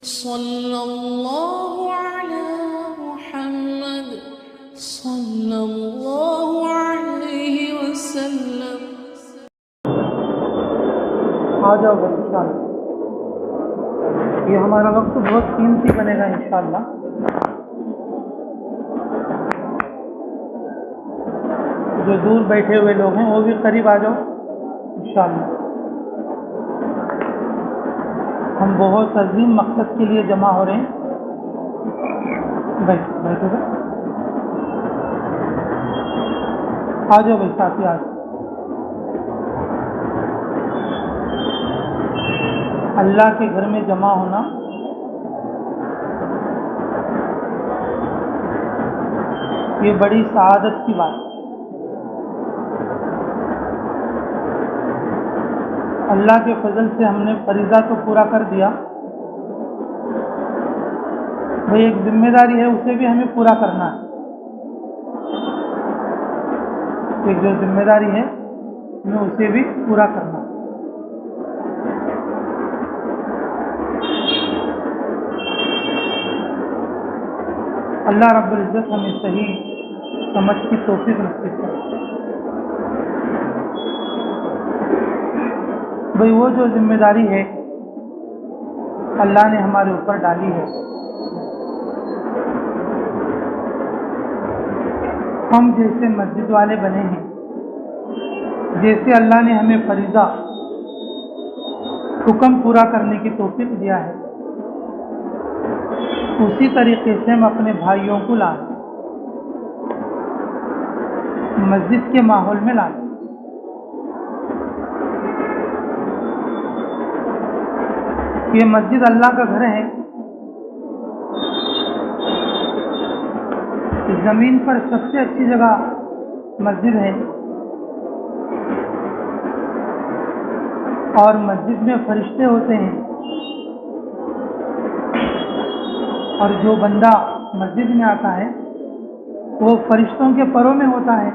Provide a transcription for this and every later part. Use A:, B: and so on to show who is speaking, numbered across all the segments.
A: सल्लल्लाहु अला मुहम्मद सल्लल्लाहु अलैहि वसल्लम।
B: आ जाओ भाई इंशाल्लाह। ये हमारा वक्त बहुत कीमती बनेगा इंशाल्लाह। जो दूर बैठे हुए लोग हैं वो भी करीब आ जाओ इंशाल्लाह। हम बहुत अजीम मकसद के लिए जमा हो रहे हैं। बैठो भाई, आ जाओ भाई साथी, आ जाओ। अल्लाह के घर में जमा होना ये बड़ी सआदत की बात है। अल्लाह के फजल से हमने फरीज़ा तो पूरा कर दिया, भाई एक जिम्मेदारी है उसे भी हमें पूरा करना है। एक जो जिम्मेदारी है हमें उसे भी पूरा करना है। अल्लाह रब्बुल इज़्ज़त हमें सही समझ की तौफीक नसीब करे। भाई वो जो जिम्मेदारी है अल्लाह ने हमारे ऊपर डाली है, हम जैसे मस्जिद वाले बने हैं, जैसे अल्लाह ने हमें फरीज़ा हुक्म पूरा करने की तौफीक दिया है, उसी तरीके से हम अपने भाइयों को लाएं, मस्जिद के माहौल में लाएं। ये मस्जिद अल्लाह का घर है। इस जमीन पर सबसे अच्छी जगह मस्जिद है और मस्जिद में फरिश्ते होते हैं, और जो बंदा मस्जिद में आता है वो फरिश्तों के परों में होता है।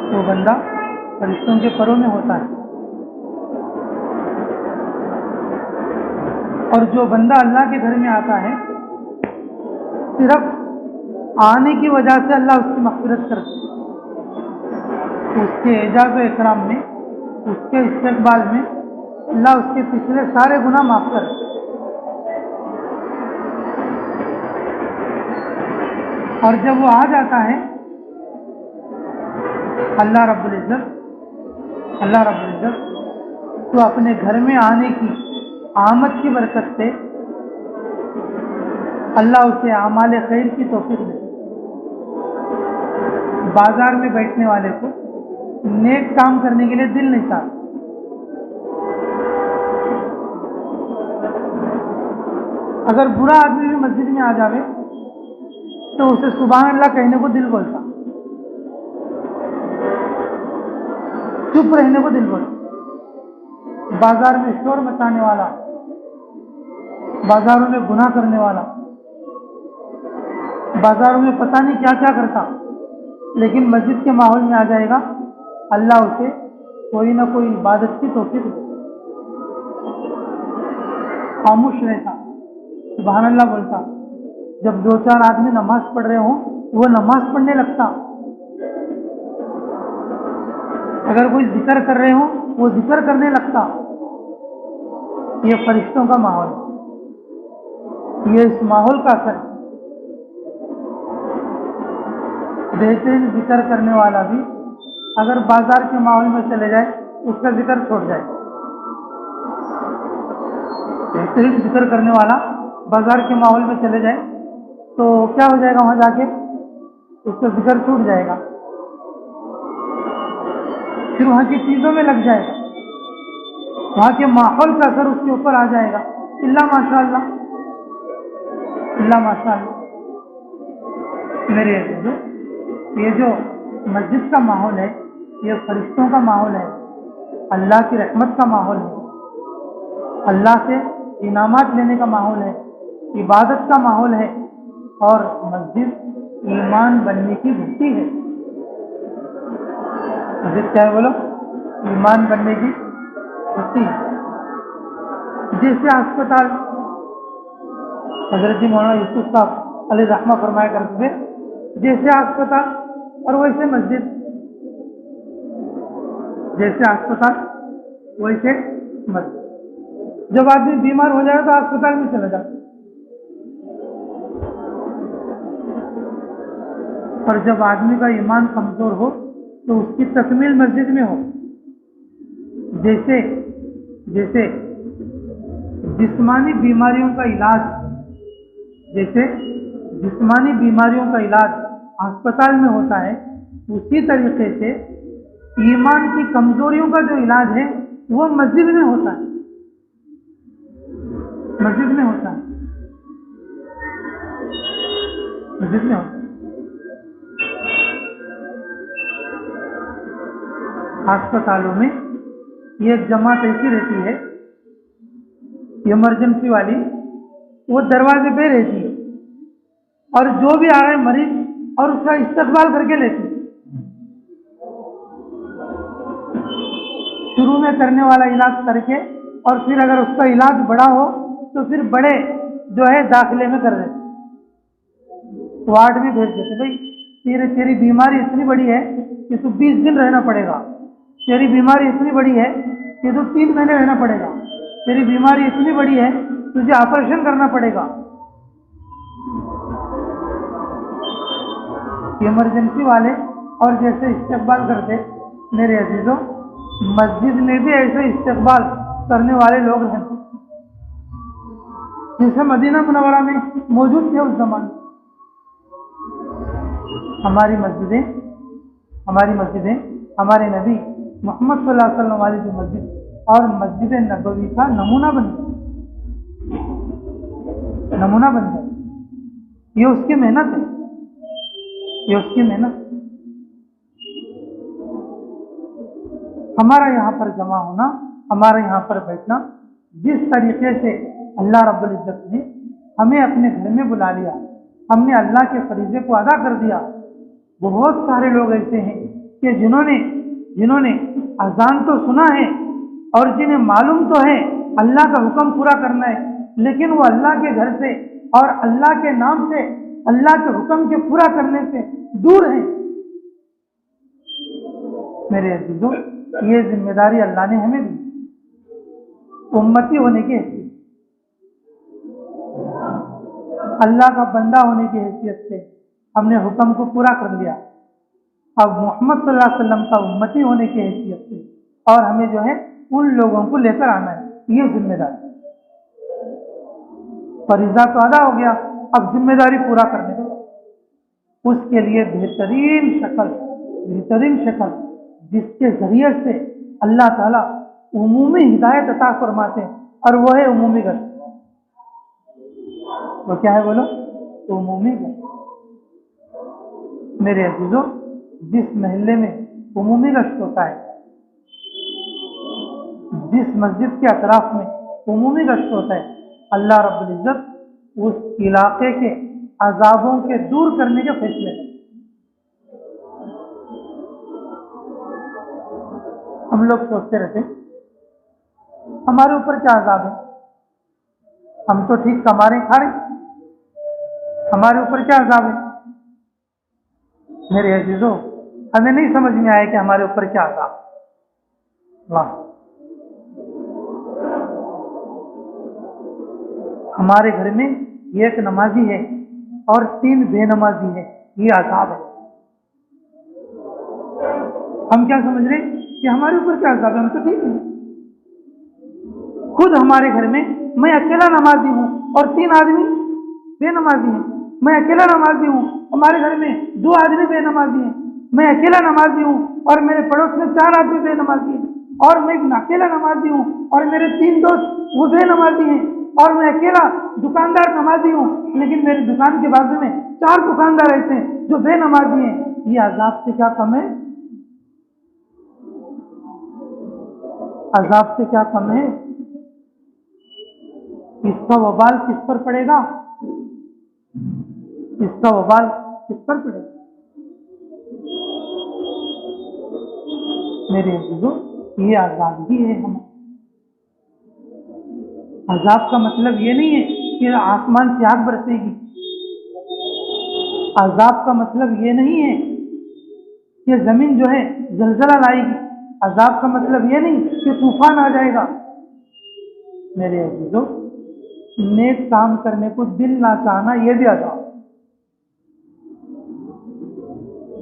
B: वो बंदा फरिश्तों के परों में होता है। और जो बंदा अल्लाह के घर में आता है, सिर्फ आने की वजह से अल्लाह उसकी मग़फ़िरत करता है। उसके एजाज़ व इकराम में, उसके इस्तक़बाल में अल्लाह उसके पिछले सारे गुनाह माफ़ कर। और जब वो आ जाता है, अल्लाह रब्बुल इज़्ज़त तो अपने घर में आने की आमद की बरकत से अल्लाह उसे आमाल खैर की तौफीक दे। बाजार में बैठने वाले को नेक काम करने के लिए दिल नहीं चाहता। अगर बुरा आदमी भी मस्जिद में आ जावे तो उसे सुभान अल्लाह कहने को दिल बोलता, चुप रहने को दिल बोलता। बाजार में शोर मचाने वाला, बाजारों में गुनाह करने वाला, बाजारों में पता नहीं क्या क्या करता, लेकिन मस्जिद के माहौल में आ जाएगा, अल्लाह उसे कोई ना कोई इबादत की तौफीक दे। खामोश रहता, सुभान अल्लाह बोलता। जब दो चार आदमी नमाज पढ़ रहे हों वो नमाज पढ़ने लगता। अगर कोई जिक्र कर रहे हो वो जिक्र करने लगता। ये फरिश्तों का माहौल, ये इस माहौल का असर। बेहतरीन जिक्र करने वाला भी अगर बाजार के माहौल में चले जाए उसका जिक्र छोड़ जाए। बेहतरीन जिक्र करने वाला बाजार के माहौल में चले जाए तो क्या हो जाएगा, वहां जाके उसका जिक्र छूट जाएगा, फिर वहां की चीजों में लग जाएगा, वहां के माहौल का असर उसके ऊपर आ जाएगा। इल्ला माशाअल्लाह, इल्ला माशाअल्लाह। मेरे ये जो मस्जिद का माहौल है, ये फरिश्तों का माहौल है, अल्लाह की रहमत का माहौल है, अल्लाह से इनामात लेने का माहौल है, इबादत का माहौल है। और मस्जिद ईमान बनने की भट्टी है। मस्जिद क्या है बोलो? ईमान बनने की भट्टी है। जैसे अस्पताल हजरत मौलाना यूसुफ साहब अली रहमा फरमाया करते थे, जैसे अस्पताल और वैसे मस्जिद, जैसे अस्पताल वैसे मस्जिद। जब आदमी बीमार हो जाए तो अस्पताल में चला जाता, और जब आदमी का ईमान कमजोर हो तो उसकी तकमील मस्जिद में हो। जैसे जैसे जिस्मानी बीमारियों का इलाज, जैसे जिस्मानी बीमारियों का इलाज अस्पताल में होता है, उसी तरीके से ईमान की कमजोरियों का जो इलाज है वो मस्जिद में होता है, मस्जिद में होता है, मस्जिद में होता है। अस्पतालों में एक जमात ऐसी रहती है इमरजेंसी वाली, वो दरवाजे पे रहती है और जो भी आ रहा है मरीज और उसका इस्तकबाल करके लेती है। शुरू में करने वाला इलाज करके और फिर अगर उसका इलाज बड़ा हो तो फिर बड़े जो है दाखिले में कर देते, वार्ड में भेज देते, भाई तेरी बीमारी इतनी बड़ी है कि तू 20 दिन रहना पड़ेगा, तेरी बीमारी इतनी बड़ी है कि तू 3 महीने रहना पड़ेगा, तेरी बीमारी इतनी बड़ी है तुझे ऑपरेशन करना पड़ेगा। इमरजेंसी वाले और जैसे इस्तेकबाल करते, मेरे अजीजों, मस्जिद में भी ऐसे इस्तेकबाल करने वाले लोग हैं जैसे मदीना मुनव्वरा में मौजूद थे उस जमाने। हमारी मस्जिदें हमारे नबी मोहम्मद सल्लल्लाहु अलैहि वसल्लम वाली जो मस्जिद और मस्जिद नबवी का नमूना बन गए। ये उसकी मेहनत है, ये उसकी मेहनत। हमारा यहाँ पर जमा होना, हमारा यहाँ पर बैठना, जिस तरीके से अल्लाह रब्बुल इज्जत ने हमें अपने घर में बुला लिया, हमने अल्लाह के फरीज़े को अदा कर दिया। बहुत सारे लोग ऐसे हैं कि जिन्होंने अजान तो सुना है और जिन्हें मालूम तो है अल्लाह का हुक्म पूरा करना है, लेकिन वो अल्लाह के घर से और अल्लाह के नाम से, अल्लाह के हुक्म के पूरा करने से दूर हैं। मेरे अजीजों, ये जिम्मेदारी अल्लाह ने हमें दी, उम्मती होने की हैसियत, अल्लाह का बंदा होने की हैसियत से हमने हुक्म को पूरा कर लिया। अब मोहम्मद सल्लल्लाहु अलैहि वसल्लम का उम्मती होने की हैसियत से और हमें जो है उन लोगों को लेकर आना है, ये जिम्मेदारी। फरीज़ा तो अदा हो गया, अब जिम्मेदारी पूरा करने दो। उसके लिए बेहतरीन शक्ल जिसके जरिए से अल्लाह ताला उमूमी हिदायत अता फरमाते हैं, और वो है उमूमी गश्त। वो क्या है बोलो? उमूमी गश्त। मेरे अजीजों, जिस महल्ले में उमूमी गश्त होता है, जिस मस्जिद के अतराफ में उमूमी गश्त होता है, अल्लाह रब्बुल इज्जत उस इलाके के अजाबों के दूर करने के फैसले करते। हम लोग सोचते रहते हमारे ऊपर क्या अजाब है, हम तो ठीक कमा रहे खा रहे, हमारे ऊपर क्या अजाब है? मेरे अजीजों, हमें नहीं समझ में आया कि हमारे ऊपर क्या अजाब। वाह, हमारे घर में एक नमाजी है और 3 बेनमाजी है, ये अजाब है। हम क्या समझ रहे कि हमारे ऊपर क्या अजाब है, हम तो ठीक है। खुद हमारे घर में मैं अकेला नमाजी हूं और 3 आदमी बेनमाजी हैं। मैं अकेला नमाजी हूं, हमारे घर में 2 आदमी बेनमाजी हैं। मैं अकेला नमाजी हूं और मेरे पड़ोस में 4 आदमी बेनमाजी हैं, और मैं अकेला नमाजी हूं और मेरे 3 दोस्त वो बेनमाजी हैं, और मैं अकेला दुकानदार नमाजी हूं, लेकिन मेरी दुकान के बाजू में 4 दुकानदार ऐसे हैं जो बेनमाजी हैं। ये अजाब से क्या कम है? अजाब से क्या कम है? इसका वबाल किस पर पड़ेगा? इसका वबाल किस पर पड़ेगा? मेरे अजीजों, ये आजादी है हम। अजाब का मतलब ये नहीं है कि आसमान से आग बरसेगी। अजाब का मतलब ये नहीं है कि जमीन जो है जलजला लाएगी। अजाब का मतलब ये नहीं कि तूफान आ जाएगा। मेरे अजीजों, नेक काम करने को दिल ना चाहना ये भी अजाब।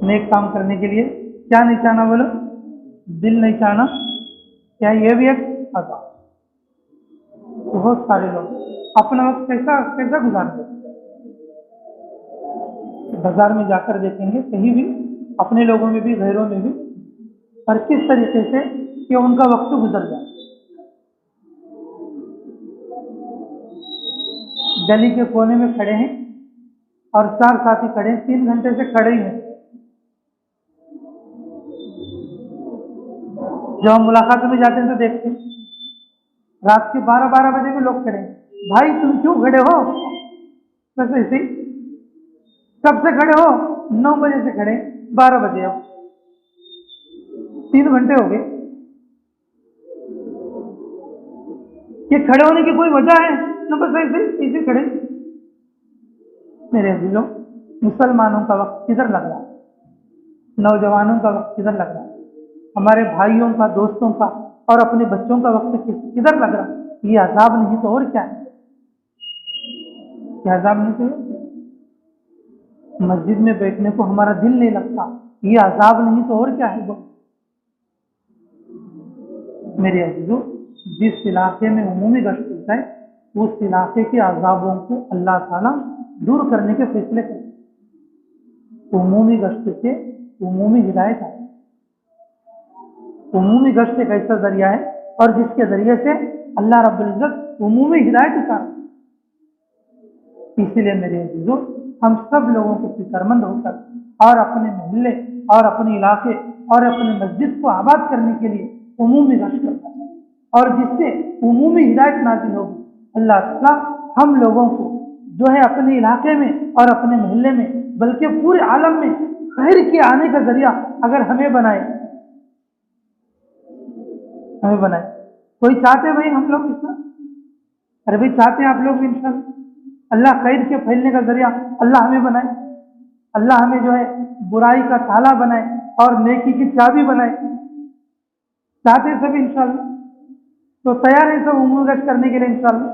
B: नेक काम करने के लिए क्या नहीं चाहना बोलो? दिल नहीं चाहना, क्या ये भी एक अजाब? बहुत सारे लोग अपना वक्त कैसा कैसा गुजारते हैं। बाजार में जाकर देखेंगे कहीं भी, अपने लोगों में भी गैरों में भी, और किस तरीके से कि उनका वक्त गुजर जाए। गली के कोने में खड़े हैं और 4 साथी खड़े हैं, 3 घंटे से खड़े ही हैं। जब हम मुलाकात में जाते हैं तो देखते हैं रात के 12-12 बजे भी लोग खड़े हैं। भाई तुम क्यों खड़े हो? बस ऐसे ही। कब से खड़े हो? 9 बजे से खड़े, 12 बजे, अब 3 घंटे हो गए। ये खड़े होने की कोई वजह है ना? बस ऐसे ऐसे खड़े। मेरे अजीजों, मुसलमानों का वक्त किधर लग रहा है? नौजवानों का वक्त किधर लग रहा है? हमारे भाइयों का, दोस्तों का और अपने बच्चों का वक्त किधर लग रहा है? ये अजाब नहीं तो और क्या है? ये अजाब नहीं तो और? मस्जिद में बैठने को हमारा दिल नहीं लगता, ये अजाब नहीं तो और क्या है वो? मेरे अजीजों, जिस इलाके में उमूमी गश्त होता है उस इलाके के अजाबों को अल्लाह ताला दूर करने के फैसले करते। उमूमी गश्त से उमूमी हिदायत है। उमूमी गश्त एक ऐसा जरिया है और जिसके जरिए से अल्लाह रब्बुल इज्जत उमूमी हिदायत उतारता। इसीलिए मेरे अजीजों, हम सब लोगों को फिक्रमंद होकर और अपने मोहल्ले और अपने इलाके और अपने मस्जिद को आबाद करने के लिए उमूमी गश्त करना चाहिए, और जिससे उमूमी हिदायत नाजिल होगी। अल्लाह ताला हम लोगों को जो है अपने इलाके में और अपने मोहल्ले में, बल्कि पूरे आलम में खैर के आने का जरिया अगर हमें बनाए, हमें बनाए। कोई चाहते भाई हम लोग इसमें? अरे भाई चाहते हैं आप लोग भी इंशाल्लाह अल्लाह खैर के फैलने का जरिया अल्लाह हमें बनाए, अल्लाह हमें जो है बुराई का ताला बनाए और नेकी की चाबी बनाए। चाहते हैं सभी इंशाल्लाह? तो तैयार है सब उम्र गश्त करने के लिए इंशाल्लाह?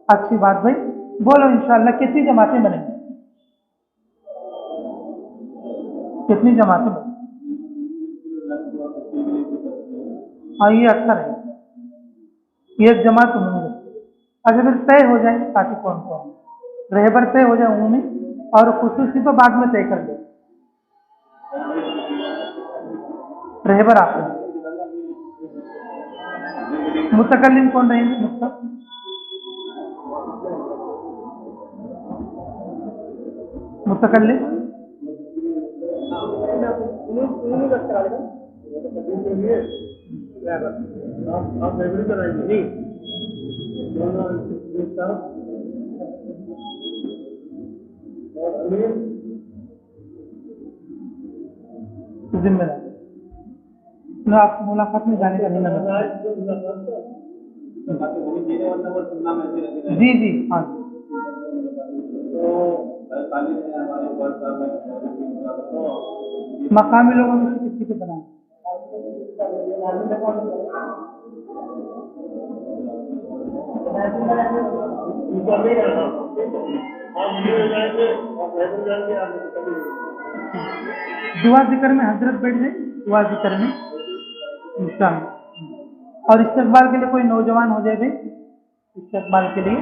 B: अच्छी बात भाई, बोलो इंशाल्लाह कितनी जमातें बनेंगी? कितनी जमातें बनेंगी? हाँ, ये अच्छा रहेगा, एक जमात उम्र गश्त। अच्छा, फिर तय हो जाए साथी कौन कौन, रहबर तय हो जाए उमूमी, और खुसूसी तो बाद में तय कर दे। रहबर आप हैं। मुतकल्लिम कौन रहेंगे? मुतकल्लिम जिम्मेदार ना, आप मुलाकात में जाने का नहीं लगा? जी जी, हाँ। मकामी लोगों में से किसी को बनाए? दुआ जिक्र में हजरत बैठ जाए, दुआ जिक्र में इंशाअल्लाह। और इस्तेकबाल के लिए कोई नौजवान हो जाए भाई, इस्तेकबाल के लिए।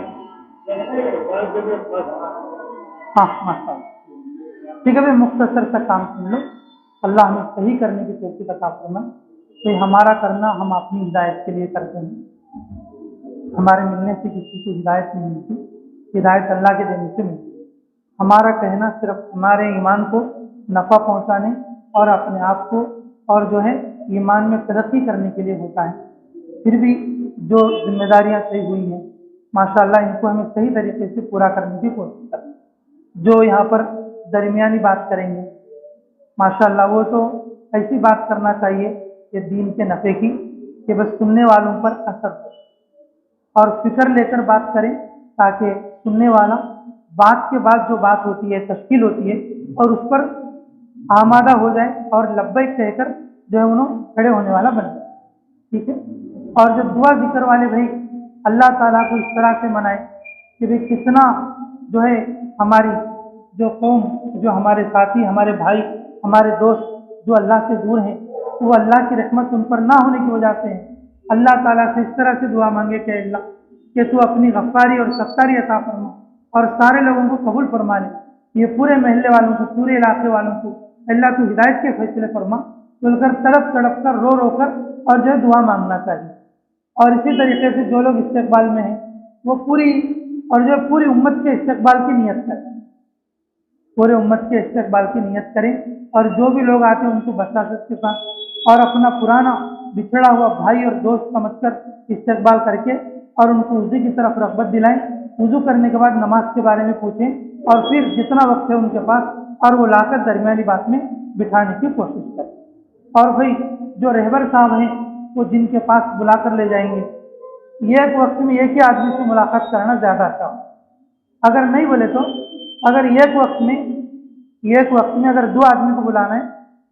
B: हाँ माशा, ठीक है भाई, मुख्तसर सा काम सुन लो। अल्लाह हमें सही करने की तौफीक अता फरमाए। तो हमारा करना हम अपनी हिदायत के लिए करते हैं, हमारे मिलने से किसी को हिदायत नहीं मिलती, हिदायत अल्लाह के देने से मिलती है। हमारा कहना सिर्फ हमारे ईमान को नफ़ा पहुंचाने और अपने आप को और जो है ईमान में तरक्की करने के लिए होता है। फिर भी जो जिम्मेदारियां तय हुई हैं माशाअल्लाह, इनको हमें सही तरीके से पूरा करने की कोशिश करनी। जो यहाँ पर दरमियानी बात करेंगे माशाअल्लाह, वो तो ऐसी बात करना चाहिए कि दीन के नफ़े की, कि बस सुनने वालों पर असर हो। और फिक्र लेकर बात करें, ताकि सुनने वाला बात के बाद जो बात होती है, तश्कील होती है, और उस पर आमादा हो जाए और लब्बैक कहकर जो है उन्होंने खड़े होने वाला बन जाए। ठीक है। और जो दुआ जिक्र वाले भाई अल्लाह ताला को इस तरह से मनाए कि भाई कितना जो है हमारी जो कौम, जो हमारे साथी, हमारे भाई, हमारे दोस्त जो अल्लाह से दूर हैं, वो अल्लाह की रहमत उन पर ना होने की वजह से है। अल्लाह ताला से इस तरह से दुआ मांगे कि अल्लाह कि तू अपनी गफ्फारी और सत्तारी अता फरमा और सारे लोगों को कबूल फरमा ले, ये पूरे महल्ले वालों को, पूरे इलाके वालों को अल्लाह तू हिदायत के फैसले फरमा, बोलकर तड़प तड़प कर, रो रो कर और जो है दुआ मांगना चाहिए। और इसी तरीके से जो लोग इस्तेकबाल में हैं वो पूरी और जो पूरी उम्मत के इस्तेकबाल की नियत करें, पूरे उम्मत के इस्तेकबाल की नियत करें, और जो भी लोग आते हैं उनको बशारत के साथ और अपना पुराना बिछड़ा हुआ भाई और दोस्त समझकर इस्तेकबाल करके और उनको वज़ू की तरफ रग़बत दिलाएं। वज़ू करने के बाद नमाज के बारे में पूछें और फिर जितना वक्त है उनके पास और वो लाकर दरमियानी बात में बिठाने की कोशिश करें। और भाई जो रहबर साहब हैं वो जिनके पास बुला कर ले जाएंगे, एक वक्त में एक ही आदमी से मुलाकात करना ज़्यादा अच्छा हो। अगर नहीं बोले तो अगर एक वक्त में अगर 2 आदमी को बुलाना है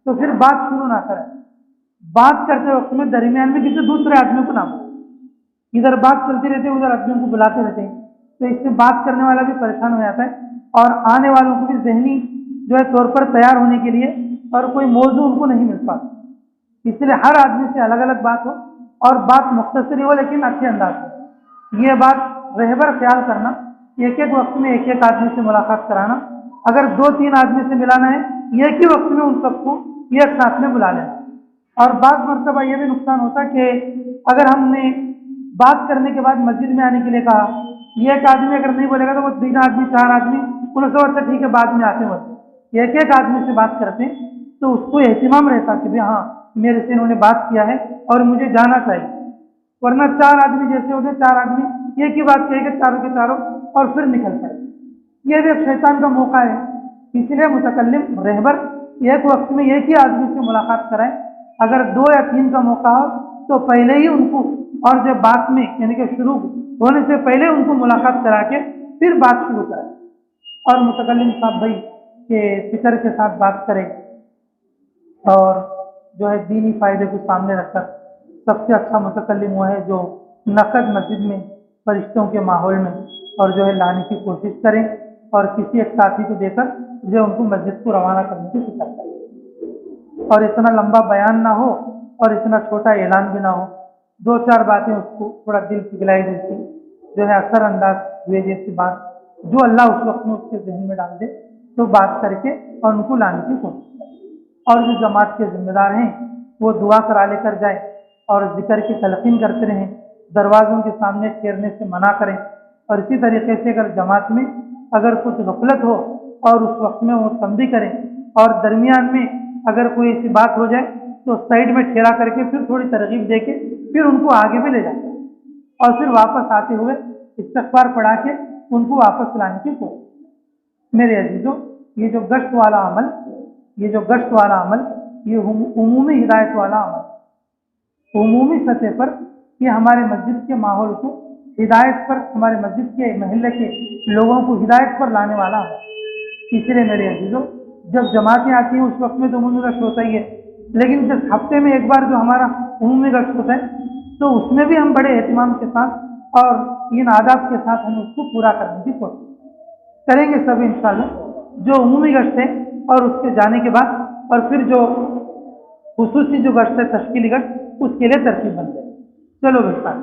B: तो फिर बात शुरू ना करें, बात करते वक्त में दरमियान में किसी दूसरे आदमी को ना बुलाएं। इधर बात चलती रहती है, उधर आदमियों को बुलाते रहते हैं, तो इससे बात करने वाला भी परेशान हो जाता है और आने वालों को भी ज़हनी जो है तौर पर तैयार होने के लिए और कोई मौजू उनको नहीं मिल पाता। इसलिए हर आदमी से अलग अलग बात हो और बात मुख्तसरी हो लेकिन अच्छे अंदाज में। ये बात रहबर ख्याल करना, एक एक वक्त में एक एक आदमी से मुलाकात कराना, अगर 2-3 आदमी से मिलाना है एक ही वक्त में उन सबको एक साथ में बुला लेना। और बाज़ मरतबा ये भी नुकसान होता कि अगर हमने बात करने के बाद मस्जिद में आने के लिए कहा, एक आदमी अगर नहीं बोलेगा तो वो 3 आदमी 4 आदमी उन्हें सब अच्छा ठीक है बाद में आते होते, एक एक आदमी से बात करते तो उसको एहतिमाम रहता कि भाई हाँ मेरे से इन्होंने बात किया है और मुझे जाना चाहिए। वरना 4 आदमी जैसे होते, 4 आदमी एक ही बात कहेंगे चारों के चारों और फिर निकल पड़े। ये भी एक शैतान का मौका है। इसलिए मुतकल्लिम रहबर एक वक्त में एक ही आदमी से मुलाकात कराएं। अगर 2 या 3 का मौका हो तो पहले ही उनको, और जब बात में यानी कि शुरू होने से पहले उनको मुलाकात करा के फिर बात शुरू करें। और मुतकल्लिम साहब भाई के फिक्र के साथ बात करें और जो है दीनी फ़ायदे को सामने रखकर। सबसे अच्छा मुतकल्लिम वो है जो नकद मस्जिद में फरिश्तों के माहौल में और जो है लाने की कोशिश करें और किसी एक साथी को देकर जो उनको मस्जिद को रवाना करने की फिक्र करें। और इतना लंबा बयान ना हो और इतना छोटा ऐलान भी ना हो, 2-4 बातें उसको थोड़ा दिल पिघलाई जैसी जो है असरअंदाज हुए जैसी बात जो अल्लाह उस वक्त में उसके जहन में डाल दे तो बात करके और उनको लाने की कोशिश करें। और जो जमात के जिम्मेदार हैं वो दुआ करा लेकर जाए और जिक्र की तलकीन करते रहें, दरवाज़ों के सामने ठहरने से मना करें। और इसी तरीके से अगर जमात में अगर कुछ गफलत हो और उस वक्त में वो तंबी करें और दरमियान में अगर कोई ऐसी बात हो जाए तो साइड में ठहरा करके फिर थोड़ी तरगीब दे के फिर उनको आगे भी ले जाते हैं और फिर वापस आते हुए इस्तग़फ़ार पढ़ा के उनको वापस लाने की कोशिश। मेरे अजीज़ों, ये जो गश्त वाला अमल ये उमूमी हिदायत वाला अमल, उमूमी सतह पर ये हमारे मस्जिद के माहौल को हिदायत पर, हमारे मस्जिद के महल्ले के लोगों को हिदायत पर लाने वाला है। इसलिए मेरे अजीज़ों, जब जमातें आती हैं उस वक्त में तो उमूमी गश्त होता ही है, लेकिन जिस हफ्ते में एक बार जो हमारा उमूमी गश्त होता है तो उसमें भी हम बड़े एहतिमाम के साथ और इन आदाब के साथ हम उसको पूरा करने की कोशिश करेंगे सभी इंशाअल्लाह। जो उमूमी गश्त है और उसके जाने के बाद और फिर जो खुसूसी जो गश्त है तश्कीली गश्त, उसके लिए तरतीब बन जाए। चलो बिस्मिल्लाह।